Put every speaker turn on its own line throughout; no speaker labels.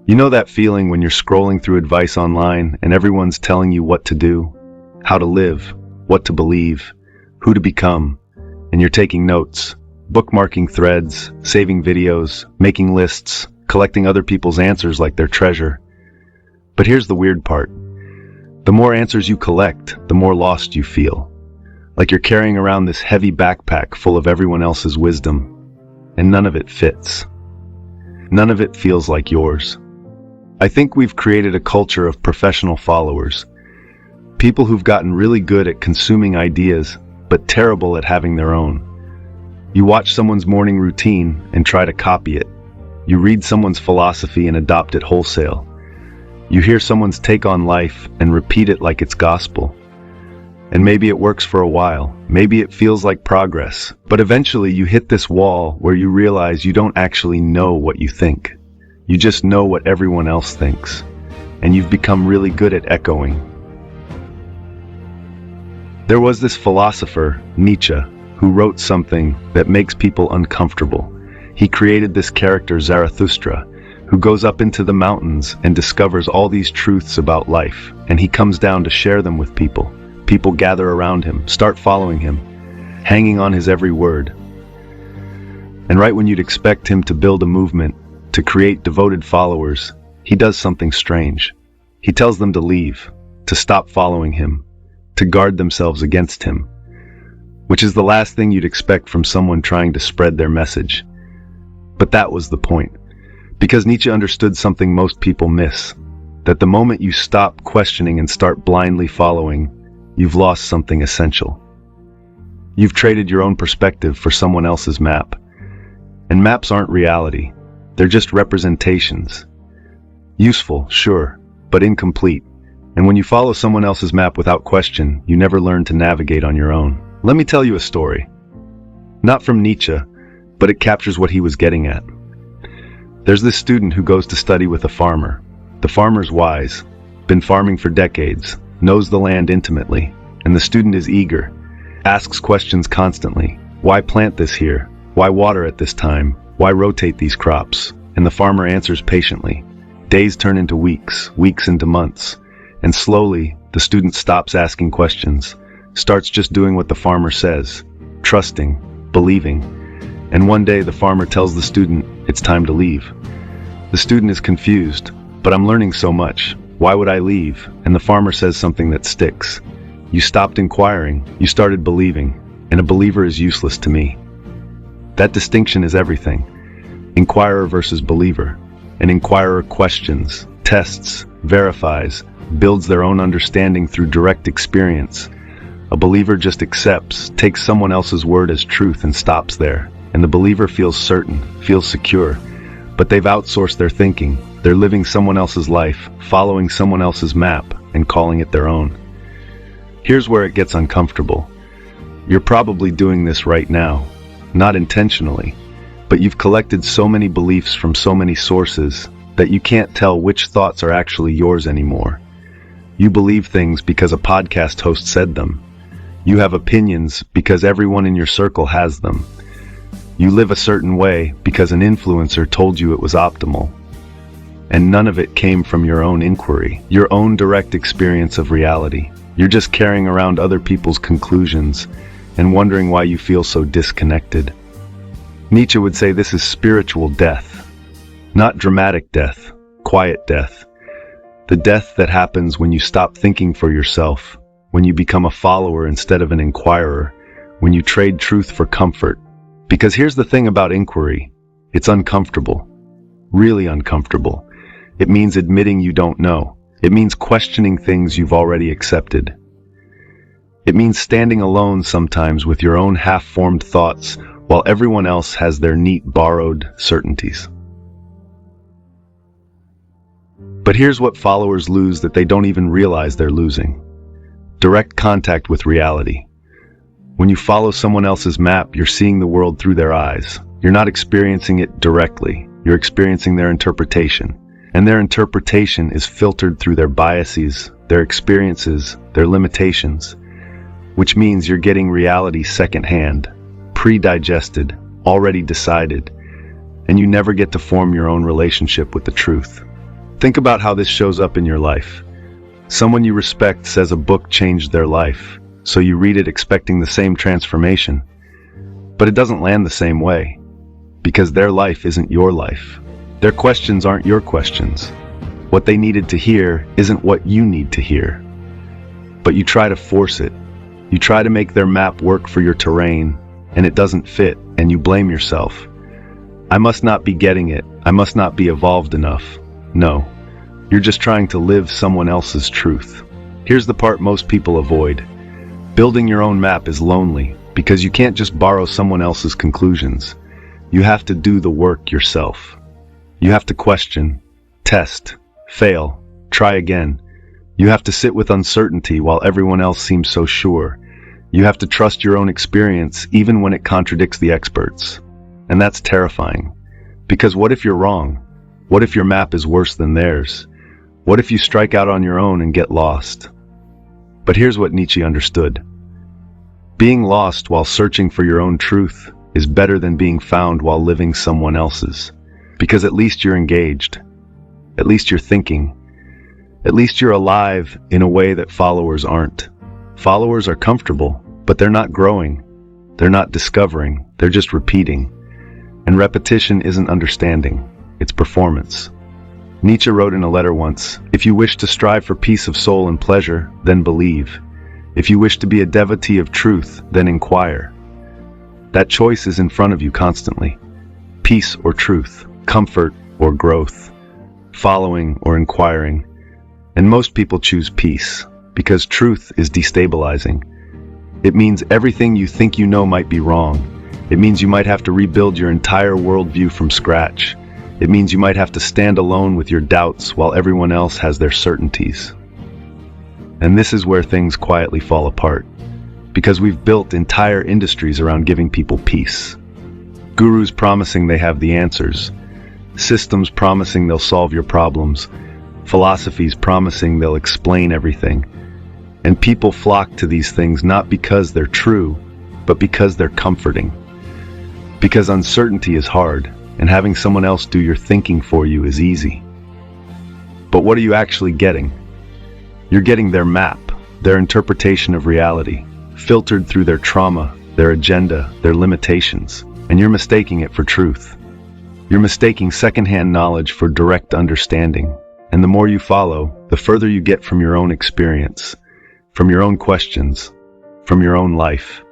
You know that feeling when you're scrolling through advice online and everyone's telling you what to do, how to live, what to believe, who to become, and you're taking notes, bookmarking threads, saving videos, making lists, collecting other people's answers like their treasure. But here's the weird part. The more answers you collect, the more lost you feel. Like you're carrying around this heavy backpack full of everyone else's wisdom, and none of it fits. None of it feels like yours. I think we've created a culture of professional followers. People who've gotten really good at consuming ideas, but terrible at having their own. You watch someone's morning routine and try to copy it. You read someone's philosophy and adopt it wholesale. You hear someone's take on life and repeat it like it's gospel. And maybe it works for a while. Maybe it feels like progress. But eventually you hit this wall where you realize you don't actually know what you think. You just know what everyone else thinks. And you've become really good at echoing. There was this philosopher, Nietzsche, who wrote something that makes people uncomfortable. He created this character, Zarathustra, who goes up into the mountains and discovers all these truths about life, and he comes down to share them with people. People gather around him, start following him, hanging on his every word. And right when you'd expect him to build a movement, to create devoted followers, he does something strange. He tells them to leave, to stop following him, to guard themselves against him, which is the last thing you'd expect from someone trying to spread their message. But that was the point, because Nietzsche understood something most people miss, that the moment you stop questioning and start blindly following, you've lost something essential. You've traded your own perspective for someone else's map. And maps aren't reality. They're just representations. Useful, sure, but incomplete. And when you follow someone else's map without question, you never learn to navigate on your own. Let me tell you a story. Not from Nietzsche, but it captures what he was getting at. There's this student who goes to study with a farmer. The farmer's wise, been farming for decades, knows the land intimately, and the student is eager, asks questions constantly. Why plant this here? Why water at this time? Why rotate these crops? And the farmer answers patiently. Days turn into weeks, weeks into months, and slowly the student stops asking questions, starts just doing what the farmer says, trusting, believing. And one day the farmer tells the student it's time to leave. The student is confused, but I'm learning so much. Why would I leave? And the farmer says something that sticks. You stopped inquiring, you started believing, and a believer is useless to me. That distinction is everything. Inquirer versus believer. An inquirer questions, tests, verifies, builds their own understanding through direct experience. A believer just accepts, takes someone else's word as truth and stops there. And the believer feels certain, feels secure, but they've outsourced their thinking. They're living someone else's life, following someone else's map, and calling it their own. Here's where it gets uncomfortable. You're probably doing this right now, not intentionally, but you've collected so many beliefs from so many sources that you can't tell which thoughts are actually yours anymore. You believe things because a podcast host said them. You have opinions because everyone in your circle has them. You live a certain way because an influencer told you it was optimal. And none of it came from your own inquiry, your own direct experience of reality. You're just carrying around other people's conclusions and wondering why you feel so disconnected. Nietzsche would say this is spiritual death, not dramatic death, quiet death. The death that happens when you stop thinking for yourself, when you become a follower instead of an inquirer, when you trade truth for comfort. Because here's the thing about inquiry, it's uncomfortable, really uncomfortable. It means admitting you don't know. It means questioning things you've already accepted. It means standing alone sometimes with your own half-formed thoughts while everyone else has their neat, borrowed certainties. But here's what followers lose that they don't even realize they're losing. Direct contact with reality. When you follow someone else's map, you're seeing the world through their eyes. You're not experiencing it directly. You're experiencing their interpretation. And their interpretation is filtered through their biases, their experiences, their limitations, which means you're getting reality secondhand, pre-digested, already decided, and you never get to form your own relationship with the truth. Think about how this shows up in your life. Someone you respect says a book changed their life, so you read it expecting the same transformation. But it doesn't land the same way, because their life isn't your life. Their questions aren't your questions. What they needed to hear isn't what you need to hear. But you try to force it. You try to make their map work for your terrain, and it doesn't fit, and you blame yourself. I must not be getting it. I must not be evolved enough. No, you're just trying to live someone else's truth. Here's the part most people avoid. Building your own map is lonely, because you can't just borrow someone else's conclusions. You have to do the work yourself. You have to question, test, fail, try again. You have to sit with uncertainty while everyone else seems so sure. You have to trust your own experience even when it contradicts the experts. And that's terrifying. Because what if you're wrong? What if your map is worse than theirs? What if you strike out on your own and get lost? But here's what Nietzsche understood. Being lost while searching for your own truth is better than being found while living someone else's. Because at least you're engaged. At least you're thinking. At least you're alive in a way that followers aren't. Followers are comfortable, but they're not growing. They're not discovering. They're just repeating. And repetition isn't understanding. It's performance. Nietzsche wrote in a letter once, "If you wish to strive for peace of soul and pleasure, then believe. If you wish to be a devotee of truth, then inquire." That choice is in front of you constantly. Peace or truth, comfort or growth, following or inquiring. And most people choose peace, because truth is destabilizing. It means everything you think you know might be wrong. It means you might have to rebuild your entire worldview from scratch. It means you might have to stand alone with your doubts while everyone else has their certainties. And this is where things quietly fall apart, because we've built entire industries around giving people peace. Gurus promising they have the answers, systems promising they'll solve your problems, philosophies promising they'll explain everything. And people flock to these things not because they're true, but because they're comforting. Because uncertainty is hard, and having someone else do your thinking for you is easy. But what are you actually getting? You're getting their map, their interpretation of reality, filtered through their trauma, their agenda, their limitations, and you're mistaking it for truth. You're mistaking secondhand knowledge for direct understanding, and the more you follow, the further you get from your own experience, from your own questions, from your own life.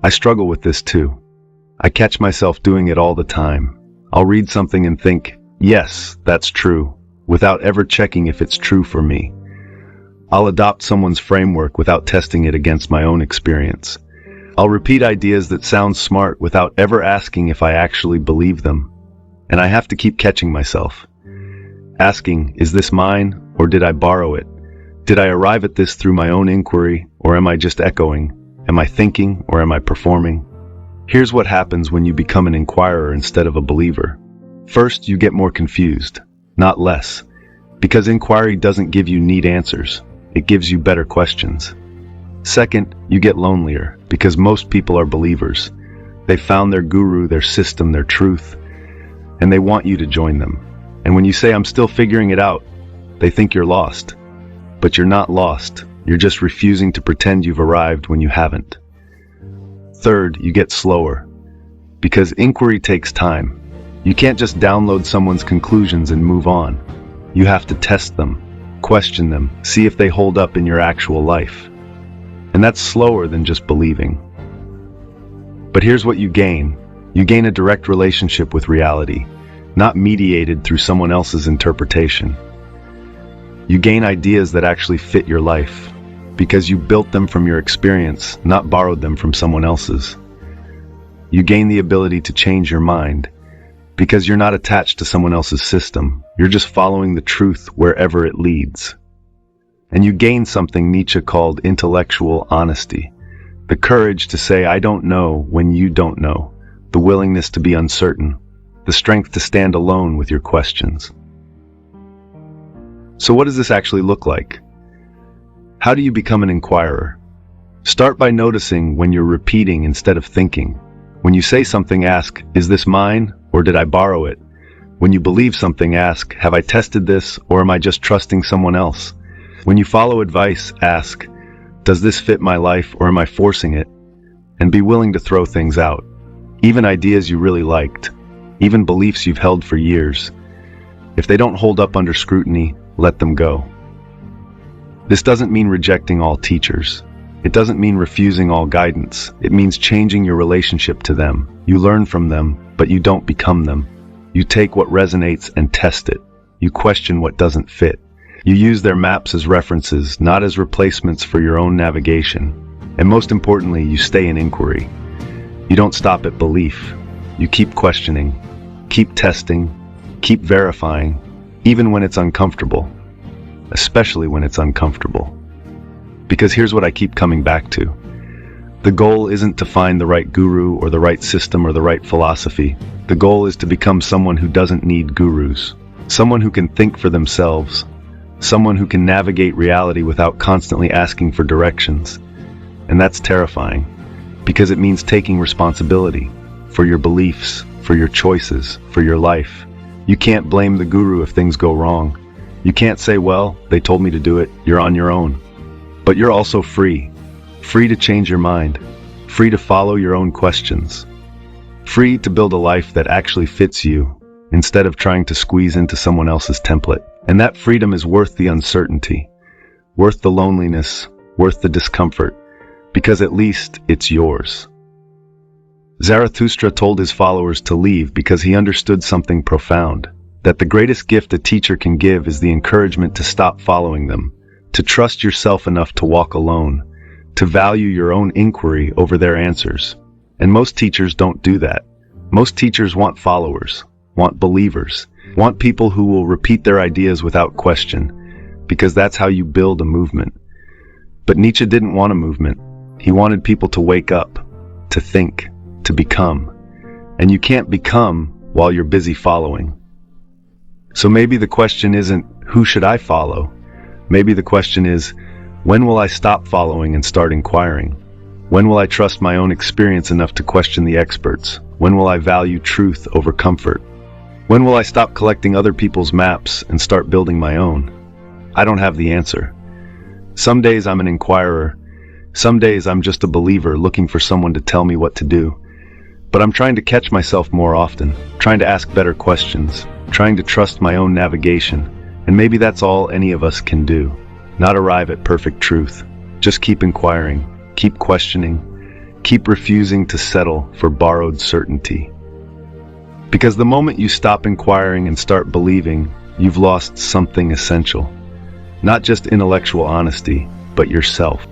I struggle with this too. I catch myself doing it all the time. I'll read something and think, yes, that's true, without ever checking if it's true for me. I'll adopt someone's framework without testing it against my own experience. I'll repeat ideas that sound smart without ever asking if I actually believe them. And I have to keep catching myself. Asking, is this mine, or did I borrow it? Did I arrive at this through my own inquiry, or am I just echoing? Am I thinking, or am I performing? Here's what happens when you become an inquirer instead of a believer. First, you get more confused, not less, because inquiry doesn't give you neat answers. It gives you better questions. Second, you get lonelier, because most people are believers. They've found their guru, their system, their truth, and they want you to join them. And when you say, I'm still figuring it out, they think you're lost. But you're not lost. You're just refusing to pretend you've arrived when you haven't. Third, you get slower, because inquiry takes time. You can't just download someone's conclusions and move on. You have to test them, question them, see if they hold up in your actual life. And that's slower than just believing. But here's what you gain. You gain a direct relationship with reality, not mediated through someone else's interpretation. You gain ideas that actually fit your life, because you built them from your experience, not borrowed them from someone else's. You gain the ability to change your mind, because you're not attached to someone else's system. You're just following the truth wherever it leads. And you gain something Nietzsche called intellectual honesty, the courage to say, I don't know when you don't know, the willingness to be uncertain, the strength to stand alone with your questions. So what does this actually look like? How do you become an inquirer? Start by noticing when you're repeating instead of thinking. When you say something, ask, is this mine, or did I borrow it? When you believe something, ask, have I tested this, or am I just trusting someone else? When you follow advice, ask, does this fit my life, or am I forcing it? And be willing to throw things out. Even ideas you really liked. Even beliefs you've held for years. If they don't hold up under scrutiny, let them go. This doesn't mean rejecting all teachers. It doesn't mean refusing all guidance. It means changing your relationship to them. You learn from them, but you don't become them. You take what resonates and test it. You question what doesn't fit. You use their maps as references, not as replacements for your own navigation. And most importantly, you stay in inquiry. You don't stop at belief. You keep questioning, keep testing, keep verifying, even when it's uncomfortable. Especially when it's uncomfortable. Because here's what I keep coming back to. The goal isn't to find the right guru or the right system or the right philosophy. The goal is to become someone who doesn't need gurus. Someone who can think for themselves. Someone who can navigate reality without constantly asking for directions. And that's terrifying, because it means taking responsibility for your beliefs, for your choices, for your life. You can't blame the guru if things go wrong. You can't say, well, they told me to do it, you're on your own. But you're also free. Free to change your mind. Free to follow your own questions. Free to build a life that actually fits you, instead of trying to squeeze into someone else's template. And that freedom is worth the uncertainty, worth the loneliness, worth the discomfort, because at least it's yours. Zarathustra told his followers to leave because he understood something profound, that the greatest gift a teacher can give is the encouragement to stop following them, to trust yourself enough to walk alone, to value your own inquiry over their answers. And most teachers don't do that. Most teachers want followers, want believers, want people who will repeat their ideas without question, because that's how you build a movement. But Nietzsche didn't want a movement. He wanted people to wake up, to think, to become. And you can't become while you're busy following. So maybe the question isn't, who should I follow? Maybe the question is, when will I stop following and start inquiring? When will I trust my own experience enough to question the experts? When will I value truth over comfort? When will I stop collecting other people's maps and start building my own? I don't have the answer. Some days I'm an inquirer. Some days I'm just a believer looking for someone to tell me what to do. But I'm trying to catch myself more often, trying to ask better questions, trying to trust my own navigation. And maybe that's all any of us can do. Not arrive at perfect truth. Just keep inquiring, keep questioning, keep refusing to settle for borrowed certainty. Because the moment you stop inquiring and start believing, you've lost something essential. Not just intellectual honesty, but yourself.